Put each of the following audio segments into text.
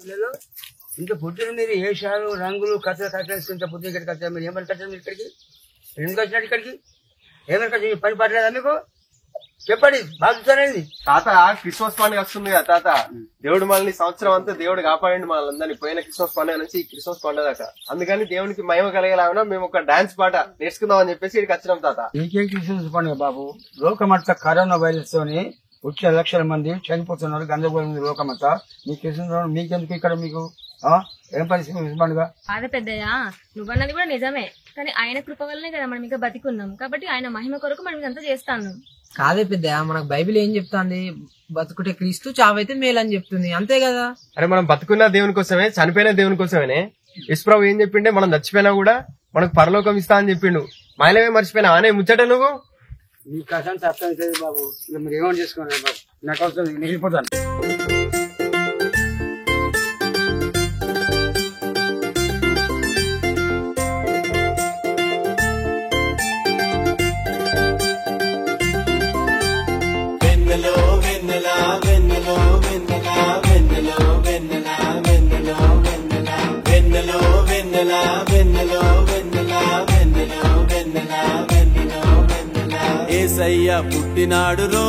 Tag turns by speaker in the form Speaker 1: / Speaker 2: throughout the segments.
Speaker 1: ఇంత పుట్టిన మీరు ఏషాలు రంగులు కథలు కట్టేసి ఇంత పుట్టిన ఇక్కడికి వచ్చారు. మీరు ఏమని కట్టారు? మీరు ఇక్కడికి ఎందుకు వచ్చినట్టు ఇక్కడికి ఏమని కట్టారు? పని పడలేదా మీకు? చెప్పండి బాగుంది.
Speaker 2: తాత క్రిస్మస్ పండుగ వస్తుంది కదా తాత. దేవుడు మనల్ని సంవత్సరం అంతా దేవుడు కాపాడండి మనల్ని పోయిన క్రిస్మస్ పండుగ నుంచి ఈ క్రిస్మస్ పండుగ దాకా. అందుకని దేవునికి మహిమ కలిగేలాగా మేము ఒక డాన్స్ పాట నేర్చుకుందాం అని చెప్పేసి ఇక్కడికి వచ్చినాం తాత.
Speaker 1: ఇంకేం క్రిస్మస్ పండుగ బాబు? లోకమంతా కరోనా వైరస్ తోని 1,00,000 మంది చనిపోతున్నారు. గందరగోళం లోకమంతా. మీ క్రిస్మస్ మీకెందుకు ఇక్కడ? మీకు ఏం పరిస్థితి పండుగ?
Speaker 3: అదే పెద్దయ్య, నువ్వన్నది కూడా నిజమే. కానీ ఆయన కృప వల్లనే కదా మనం ఇంకా బతికున్నాం. కాబట్టి ఆయన మహిమ కొరకు మనం ఇదంతా చేస్తాను.
Speaker 4: కాదే పెద్దయ్య, మనకు బైబిల్ ఏం చెప్తాంది? బతుకుటే క్రీస్తు, చావైతే మేలు అని చెప్తుంది. అంతే కదా?
Speaker 2: అరే మనం బతుకున్న దేవుని కోసమే, చనిపోయిన దేవుని కోసమే. యేసుప్రభు ఏం చెప్పిండే? మనం చచ్చిపోయినా కూడా మనకు పరలోకం ఇస్తా అని చెప్పిండు. మాయలమే మర్చిపోయినా అనే ముచ్చట నువ్వు.
Speaker 1: మీ కథంతా అర్థం లేదు బాబు. ఇక మీరు ఏమని చేసుకోండి బాబు. నాకు అవసరం, నేను వెళ్ళిపోతాను.
Speaker 5: ఏసయ్య పుట్టినాడు రో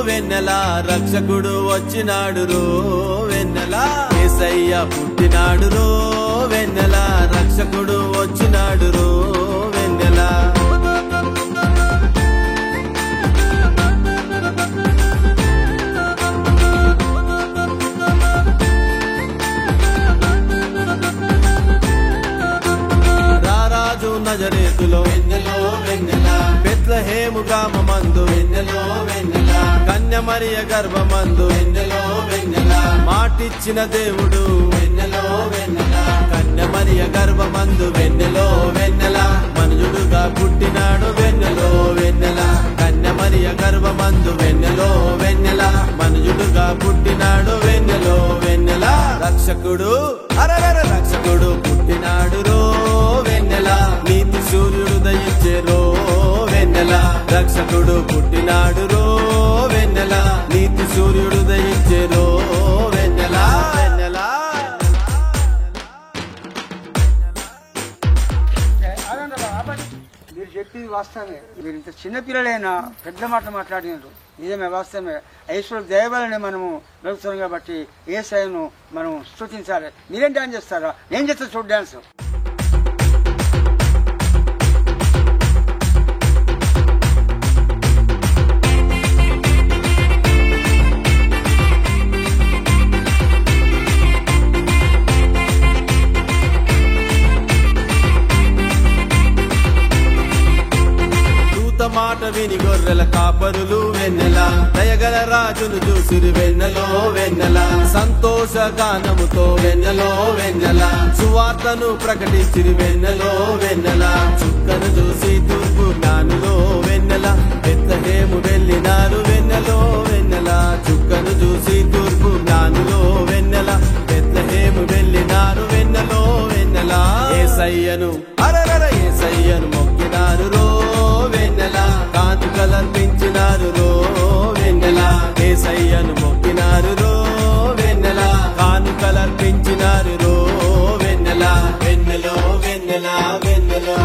Speaker 5: వెన్నెలా, రక్షకుడు వచ్చినాడు రో వెన్నెలా. ఏసయ్య పుట్టినాడు రో వెన్నెలా, రక్షకుడు వచ్చినాడు రో వెన్నెలా. రారాజు నజరేతులో వెన్నెలో వెన్నెలా, బెత్లెహేము గ్రామమందు వెన్నెలో వెన్నెలా, కన్య మరియ గర్భమందు వెన్నెలో వెన్నెలా, మాటిచ్చిన దేవుడు వెన్నెలో వెన్నెలా, కన్య మరియ గర్భమందు వెన్నెలో వెన్నెలా, మనుజుడుగా పుట్టినాడు వెన్నెలో వెన్నెలా, కన్య మరియ గర్భమందు వెన్నెలో వెన్నెలా, మనుజుడుగా పుట్టినాడు వెన్నెలో వెన్నెలా. రక్షకుడు అరగర రక్షకుడు పుట్టినాడు రో వెన్నెలా, నీతి సూర్యుడు దయించే రో వెన్నెలా. రక్షకుడు పుట్టినాడు రో వెన్నెలా, నీతి సూర్యుడు దయించే రో వెన్నెలా వెన్నెలా.
Speaker 1: మీరు చెప్పింది వాస్తవమే. మీరు ఇంత చిన్నపిల్లలైనా పెద్ద మాట మాట్లాడినారు. నిజమే, వాస్తవమే. ఈశ్వరుడు దయవలనే మనము వెళ్తున్నాం కాబట్టి యేసయ్యను మనం స్తుతించాలి. మీరేం డాన్స్ చేస్తారా? నేను చేస్తా చూడు డాన్స్.
Speaker 5: మాట విని గొర్రెల కాపరులు వెన్నెలా, దయగల రాజును చూసిరు వెన్నెలో వెన్నెలా. సంతోష గానముతో వెన్నెలో వెన్నెలా, సువార్తను ప్రకటించిరి వెన్నెలో వెన్నెలా. చుక్కను చూసి తూర్పు జ్ఞానులో వెన్నెలా, బెత్లెహేము వెళ్ళినారు వెన్నెలో వెన్నెలా. చుక్కను చూసి తూర్పు జ్ఞానులో వెన్నెలా, బెత్లెహేము వెళ్ళినారు వెన్నెలో వెన్నెలా. యేసయ్యను అరరర యేసయ్యను మొక్కినారు రో వెన్నెలా, కానుకలర్పించినారు రో వెన్నెలా. యేసయ్యను మొక్కినారు రో వెన్నెలా, కానుకలర్పించినారు రో వెన్నెలా. వెన్నెలో వెన్నెలా వెన్నెలో